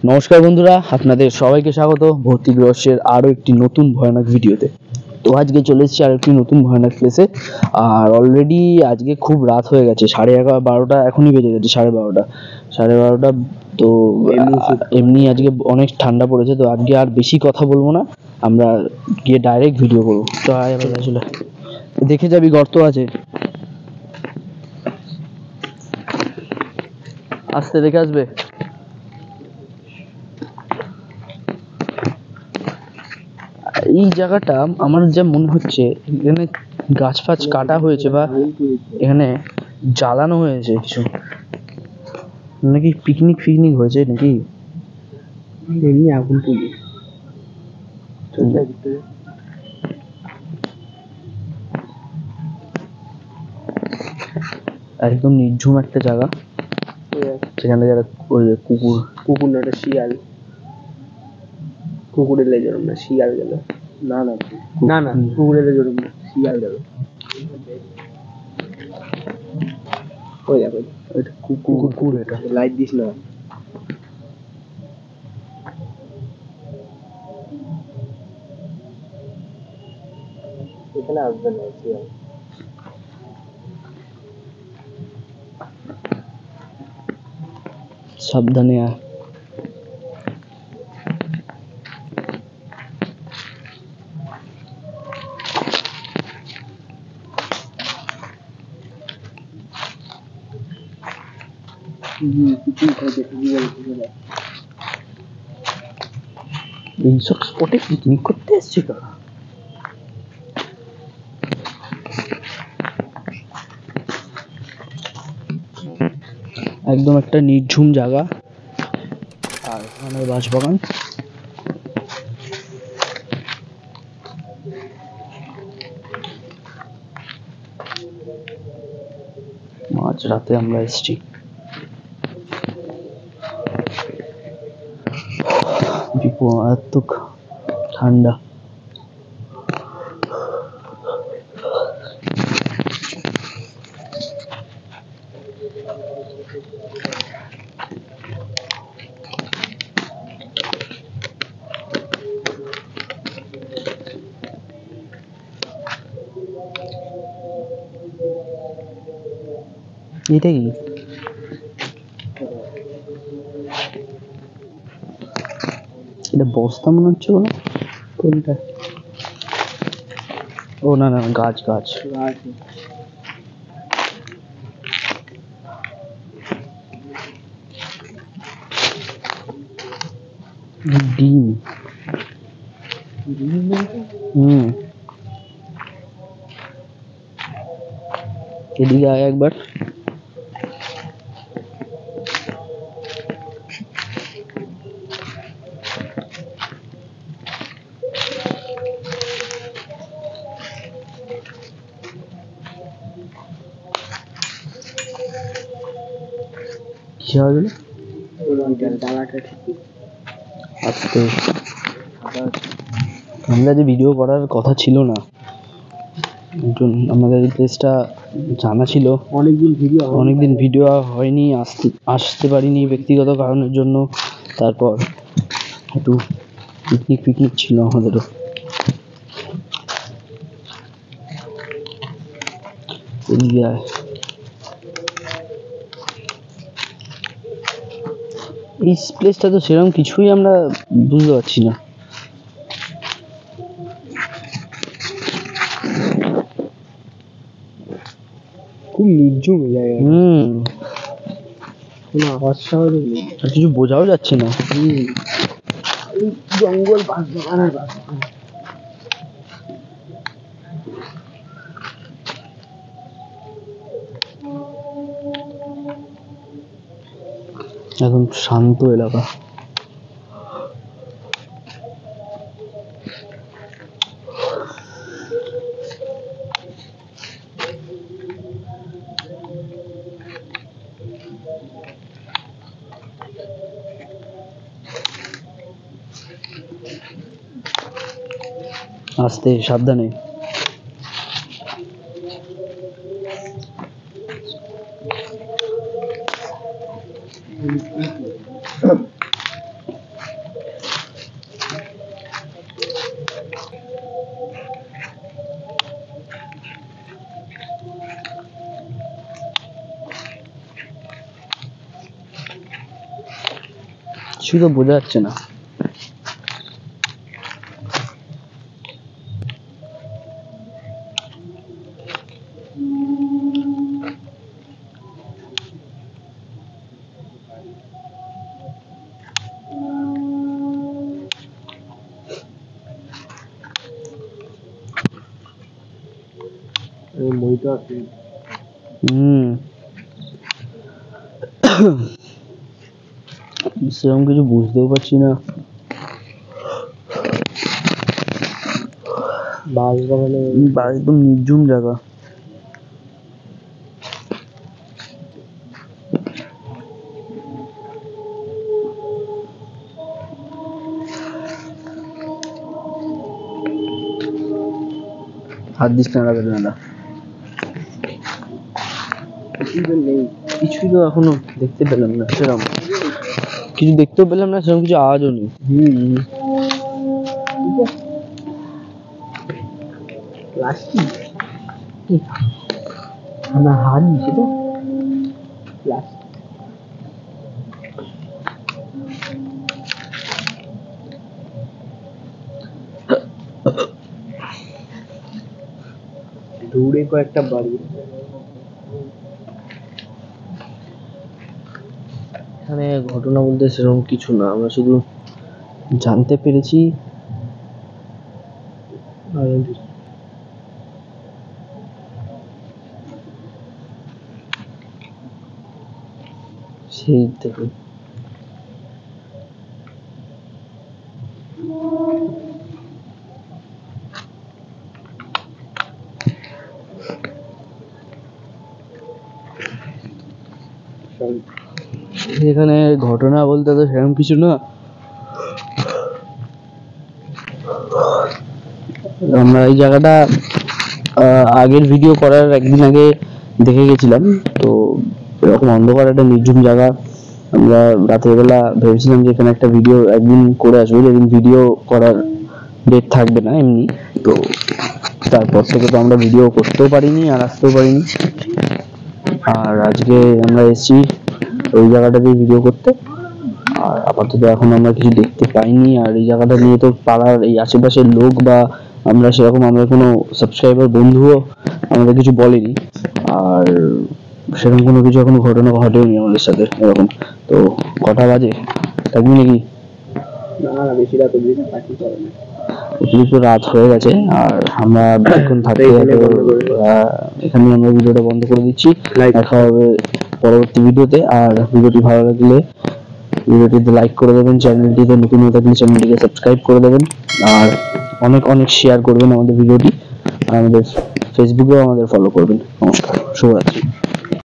নমস্কার বন্ধুরা, আপনাদের সবাইকে স্বাগত ভৌতিক রহস্যের আরো একটি নতুন ভয়ানক ভিডিওতে। তো আজকে চলে এসেছি আর একটি নতুন ভয়ানক প্লেসে। আর অলরেডি আজকে খুব রাত হয়ে গেছে, 11:30-12টা এখনই বেজে গেছে, 12:30 তো এমনি আজকে অনেক ঠান্ডা পড়েছে, তো আজকে আর বেশি কথা বলবো না, আমরা গিয়ে ডাইরেক্ট ভিডিও করবো। তো আসলে দেখে যাবি, গর্ত আছে, আস্তে দেখে আসবে। এই জায়গাটা আমার যা মনে হচ্ছে এখানে গাছ ফাছ কাটা হয়েছে বা এখানে জ্বালানো হয়েছে কিছু, নাকি পিকনিক হয়েছে নাকি এমনি আগুন পুড়ে। একদম নির্ঝুম একটা জায়গা, সেখানে যারা কুকুর না, একটা শিয়াল, কুকুর এলে জরুম না, শিয়াল গেল না না না না কুকুর এলে জরুম না, শিয়াল গেল। ওই দেখো এটা কুকুর, এটা লাইট দিস না। এখানে আসবে না শিয়াল, সাবধানে আয়। এইসব স্পটে পিকনিক করতে এসছে কারা? একদম একটা নির্ঝুম জায়গা, আর ওখানে বাঁশবাগান। মাঝ রাতে আমরা এসছি, এত ঠান্ডা। এটা কি? এটা বস্তা মনে হচ্ছে। কোনটা? ও না না, গাছ গাছ ডিম। এদিকে আয় একবার। কি হবে? আজকে আমরা যে ভিডিও করার কথা ছিল না, আমাদের এই প্লেসটা জানা ছিল, অনেকদিন ভিডিও হয়নি, আসতে পারিনি ব্যক্তিগত কারণের জন্য। তারপর একটু পিকনিক ছিল আমাদেরও। এই প্লেসটা তো সেরকম কিছুই আমরা বুঝতে পারছি না। খুব নির্জুম জায়গা। কোনো আওয়াজ টাওয়াজ নেই, আর কিছু বোঝাও যাচ্ছে না। জঙ্গল, বাঁশবাগান আর বাঁশবাগান। একদম শান্ত এলাকা। আস্তে, সাবধানে। কিছু তো বোঝা যাচ্ছে না। মইটা আছে সেরকম কিছু বুঝতেও পারছি না। একদম নির্জুম জায়গা। হাত দিস না রাখবে না, কিছুই তো এখনো দেখতে পেলাম না, সেরকম কিছু দেখতেও পেলাম না, সেরকম কিছু আওয়াজও নেই। আমার হাত দিচ্ছে তো দূরে কয়েকটা বাড়ি। এখানে ঘটনা বলতে সেরকম কিছু না, আমরা শুধু জানতে পেরেছি সেই থেকে। এখানে ঘটনা বলতে তো সেরকম কিছু না, আমরা এই জায়গাটা আগের ভিডিও করার একদিন আগে দেখে গেছিলাম। তো এরকম অন্ধকার একটা নির্জুম জায়গা, আমরা রাতের বেলা ভেবেছিলাম যে এখানে একটা ভিডিও একদিন করে আসবো, যেদিন ভিডিও করার ডেট থাকবে না এমনি। তো তারপর থেকে তো আমরা ভিডিও করতেও পারিনি আর আসতেও পারিনি, আর আজকে আমরা এসেছি ওই জায়গাটাতেই ভিডিও করতে। আর আপাতত এখন আমরা কিছু দেখতে পাইনি, আর এই জায়গাটা নিয়ে তো পাড়ার এই আশেপাশের লোক বা আমরা সেরকম আমরা কোনো সাবস্ক্রাইবার বন্ধুও আমাদের কিছু বলেনি, আর সেরকম কোনো কিছু এখনো ঘটনা ঘটেনি আমাদের সাথে এরকম। তো কটা বাজে থাকবি নাকি? বেশি রাত অবধি থাকি করে না, অতিরিক্ত রাত হয়ে গেছে, আর আমরা বেশিক্ষণ থাকতে এখানে আমরা ভিডিওটা বন্ধ করে দিচ্ছি। দেখা হবে পরবর্তী ভিডিওতে, আর ভিডিওটি ভালো লাগলে ভিডিওটিতে লাইক করে দেবেন, চ্যানেলটিতে নতুন হয়ে থাকলে চ্যানেলটিকে সাবস্ক্রাইব করে দেবেন, আর অনেক অনেক শেয়ার করবেন আমাদের ভিডিওটি, আর আমাদের ফেসবুকেও আমাদের ফলো করবেন। নমস্কার, শুভরাত্রি।